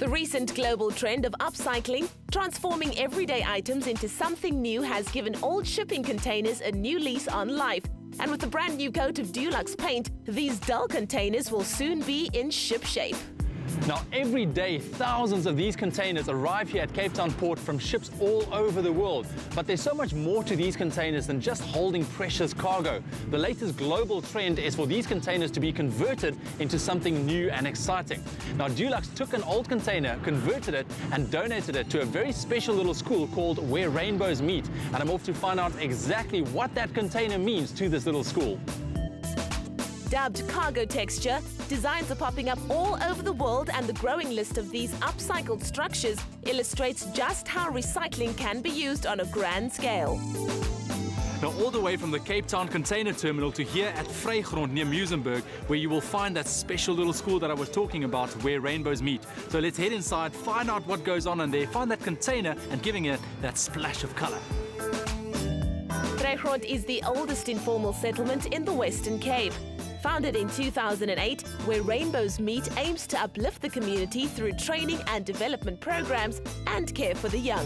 The recent global trend of upcycling, transforming everyday items into something new, has given old shipping containers a new lease on life. And with a brand new coat of Dulux paint, these dull containers will soon be in ship shape. Now, every day, thousands of these containers arrive here at Cape Town Port from ships all over the world. But there's so much more to these containers than just holding precious cargo. The latest global trend is for these containers to be converted into something new and exciting. Now, Dulux took an old container, converted it, and donated it to a very special little school called Where Rainbows Meet. And I'm off to find out exactly what that container means to this little school. Dubbed cargo texture, designs are popping up all over the world, and the growing list of these upcycled structures illustrates just how recycling can be used on a grand scale. Now, all the way from the Cape Town Container Terminal to here at Vrygrond near Muizenberg, where you will find that special little school that I was talking about, Where Rainbows Meet. So let's head inside, find out what goes on in there, find that container and giving it that splash of color. Vrygrond is the oldest informal settlement in the Western Cape. Founded in 2008, Where Rainbows Meet aims to uplift the community through training and development programs and care for the young.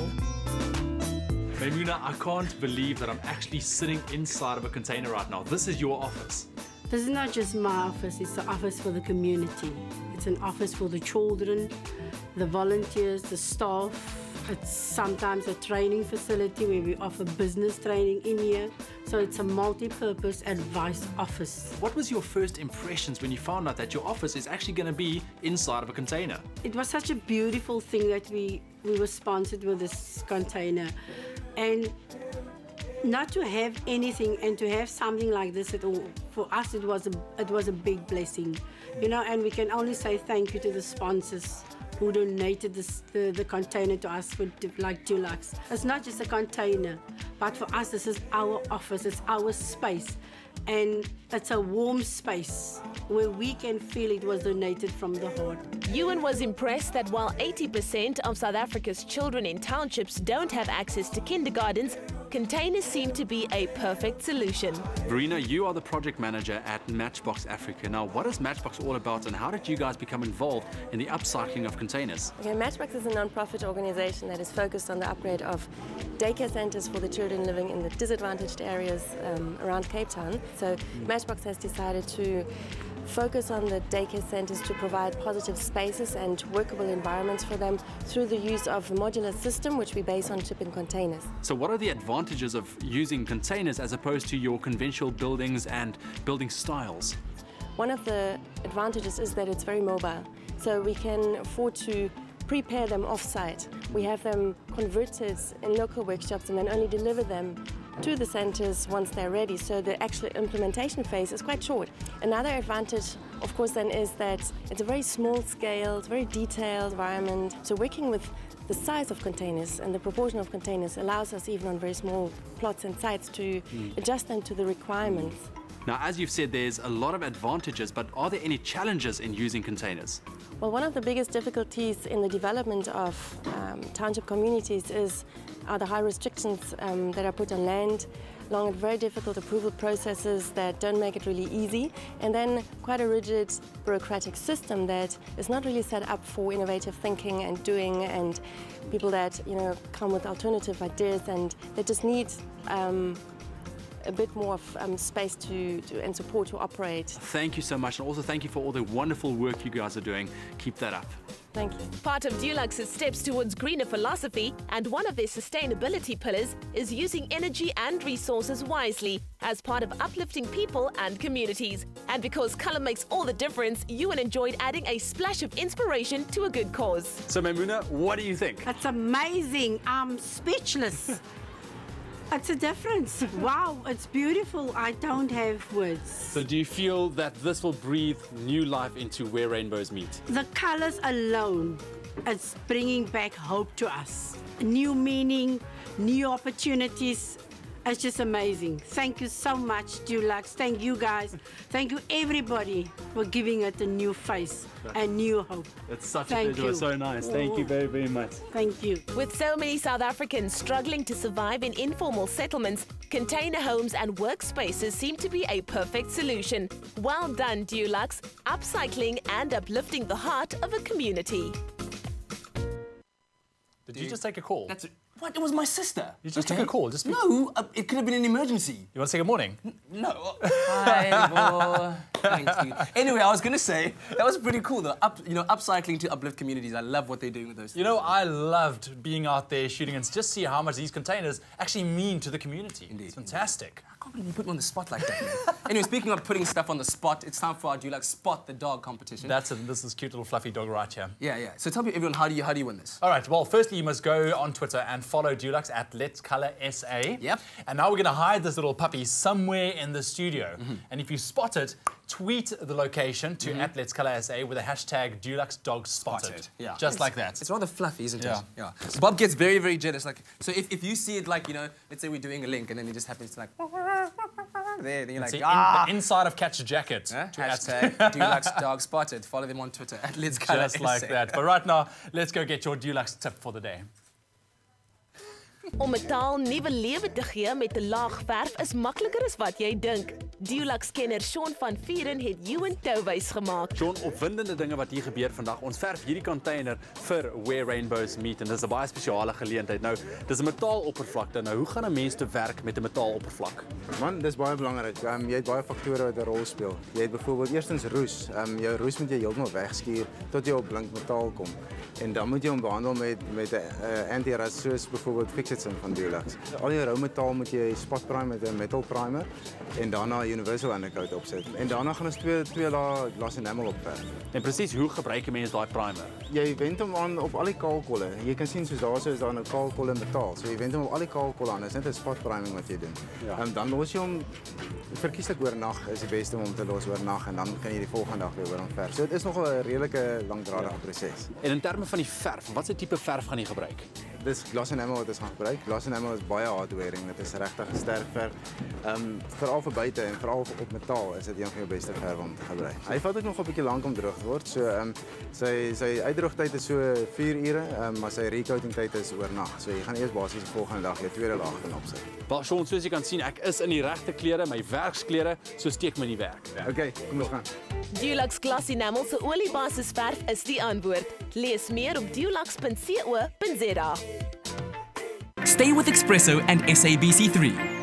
Maimuna, I can't believe that I'm actually sitting inside of a container right now. This is your office. This is not just my office, it's the office for the community. It's an office for the children, the volunteers, the staff. It's sometimes a training facility where we offer business training in here. So it's a multi-purpose advice office. What was your first impressions when you found out that your office is actually going to be inside of a container? It was such a beautiful thing that we were sponsored with this container. And not to have anything and to have something like this at all, for us it was a big blessing. You know, and we can only say thank you to the sponsors who donated the container to us for like Dulux. It's not just a container, but for us this is our office, it's our space. And it's a warm space where we can feel it was donated from the heart. Ewan was impressed that while 80% of South Africa's children in townships don't have access to kindergartens, containers seem to be a perfect solution. Verena, you are the project manager at Matchbox Africa. Now, what is Matchbox all about, and how did you guys become involved in the upcycling of containers? Okay, Matchbox is a non-profit organization that is focused on the upgrade of daycare centers for the children living in the disadvantaged areas around Cape Town. So Matchbox has decided to focus on the daycare centers to provide positive spaces and workable environments for them through the use of a modular system which we base on shipping containers. So what are the advantages of using containers as opposed to your conventional buildings and building styles? One of the advantages is that it's very mobile, so we can afford to prepare them off-site. We have them converted in local workshops and then only deliver them to the centres once they're ready, so the actual implementation phase is quite short. Another advantage, of course, then is that it's a very small scale, it's a very detailed environment. So working with the size of containers and the proportion of containers allows us, even on very small plots and sites, to adjust them to the requirements. Now, as you've said, there's a lot of advantages, but are there any challenges in using containers? Well, one of the biggest difficulties in the development of township communities are the high restrictions that are put on land, long and very difficult approval processes that don't make it really easy, and then quite a rigid bureaucratic system that is not really set up for innovative thinking and doing, and people that, you know, come with alternative ideas, and they just need a bit more of space and support to operate. Thank you so much, and also thank you for all the wonderful work you guys are doing. Keep that up. Thank you. Part of Dulux's steps towards greener philosophy, and one of their sustainability pillars, is using energy and resources wisely as part of uplifting people and communities. And because colour makes all the difference, Ewan enjoyed adding a splash of inspiration to a good cause. So Maimuna, what do you think? That's amazing. I'm speechless. It's a difference. Wow, it's beautiful. I don't have words. So do you feel that this will breathe new life into Where Rainbows Meet? The colors alone, it's bringing back hope to us. New meaning, new opportunities. It's just amazing. Thank you so much, Dulux. Thank you guys. Thank you everybody for giving it a new face and new hope. It's such a pleasure. It was so nice. Thank you very, very much. Thank you. With so many South Africans struggling to survive in informal settlements, container homes and workspaces seem to be a perfect solution. Well done, Dulux, upcycling and uplifting the heart of a community. Did you just take a call? What? It was my sister. You just took a call. No, it could have been an emergency. You want to say good morning? No. Hi, boy. Thank you. Anyway, I was going to say, that was pretty cool, though. Upcycling to uplift communities. I love what they're doing with those things. You know, I loved being out there shooting and just see how much these containers actually mean to the community. Indeed. It's fantastic. I can't believe you put me on the spot like that, man. Anyway, speaking of putting stuff on the spot, it's time for our Dulux Spot the Dog competition. This is cute little fluffy dog right here. Yeah. So tell me, everyone, how do you win this? All right, well, firstly, you must go on Twitter and follow Dulux at Let's Color SA. Yep. And now we're going to hide this little puppy somewhere in the studio. And if you spot it, tweet the location to at Let's Color SA with the hashtag Dulux Dog Spotted. Yeah. Just like that. It's rather fluffy, isn't it? Yeah. So Bob gets very, very jealous. Like, so if you see it, like, let's say we're doing a link and then it just happens to like there, then you're like, the inside of Catch a Jacket. Hashtag Dulux Dog Spotted. Follow them on Twitter at Let's Color Just like that. But right now, let's go get your Dulux tip for the day. Om 'n taal nuwe lewe te gee met 'n laag verf is makliker as wat jy dink. Dulux-kenner Sean van Vieren het you en touwys gemaak. Sean, opwindende dinge wat hier gebeur vandag. Ons verf hierdie container vir Where Rainbows Meet en dis 'n baie spesiale geleentheid. Nou, dis 'n metaaloppervlakte. Nou, hoe gaan 'n mens te werk met 'n metaaloppervlak? Man, dis baie belangrik. Jy het baie faktore wat 'n rol speel. Jy het byvoorbeeld eerstens roes. Jou roes moet jy heeltemal wegskuur tot jy op blink metaal kom. En dan moet jy hom behandel met 'n anti-rust soos byvoorbeeld Fixit van Dulux. Al jou rou metaal moet jy spot prime met 'n metal primer en daarna 'n universal undercoat opsit. En daarna gaan ons twee lae gloss enamel opverf. En presies hoe gebruik 'n mens daai primer? Jy wend hom aan op al die kaalkolle. Jy kan sien soos daar is daar 'n kaalkolle metaal. So jy wend hom op al die kaalkolle aan. Dis net 'n spot priming wat jy doen. Ja. Dan los jy hom verkieslik oornag is die beste om hom te los oornag en dan kan jy die volgende dag weer oor hom verf. So dit is nog 'n redelike langdradige proses. En in terme van die verf, watse tipe verf gaan jy gebruik? Dis gloss enamel wat ons gaan gebruik. Gloss enamel is baie hard wearing. Dit is regtig sterk verf. Veral vir buite en veral op metaal is dit een van jou beste verf om te gebruik. Hy vat ook nog 'n bietjie lank om droog te word. So sy uitdroogtyd is so 4 ure, maar sy recoating tyd is oornag. So jy gaan eers basies die volgende dag jou tweede laag kan opsit. Wel, Sean, soos jy kan sien, ek is in die regte klere, my werksklere, so steek my nie werk. Okay, kom ons gaan. Dulux Gloss Enamel se oliebasisverf is die antwoord. Lees meer op dulux.co.za. Stay with Espresso and SABC3.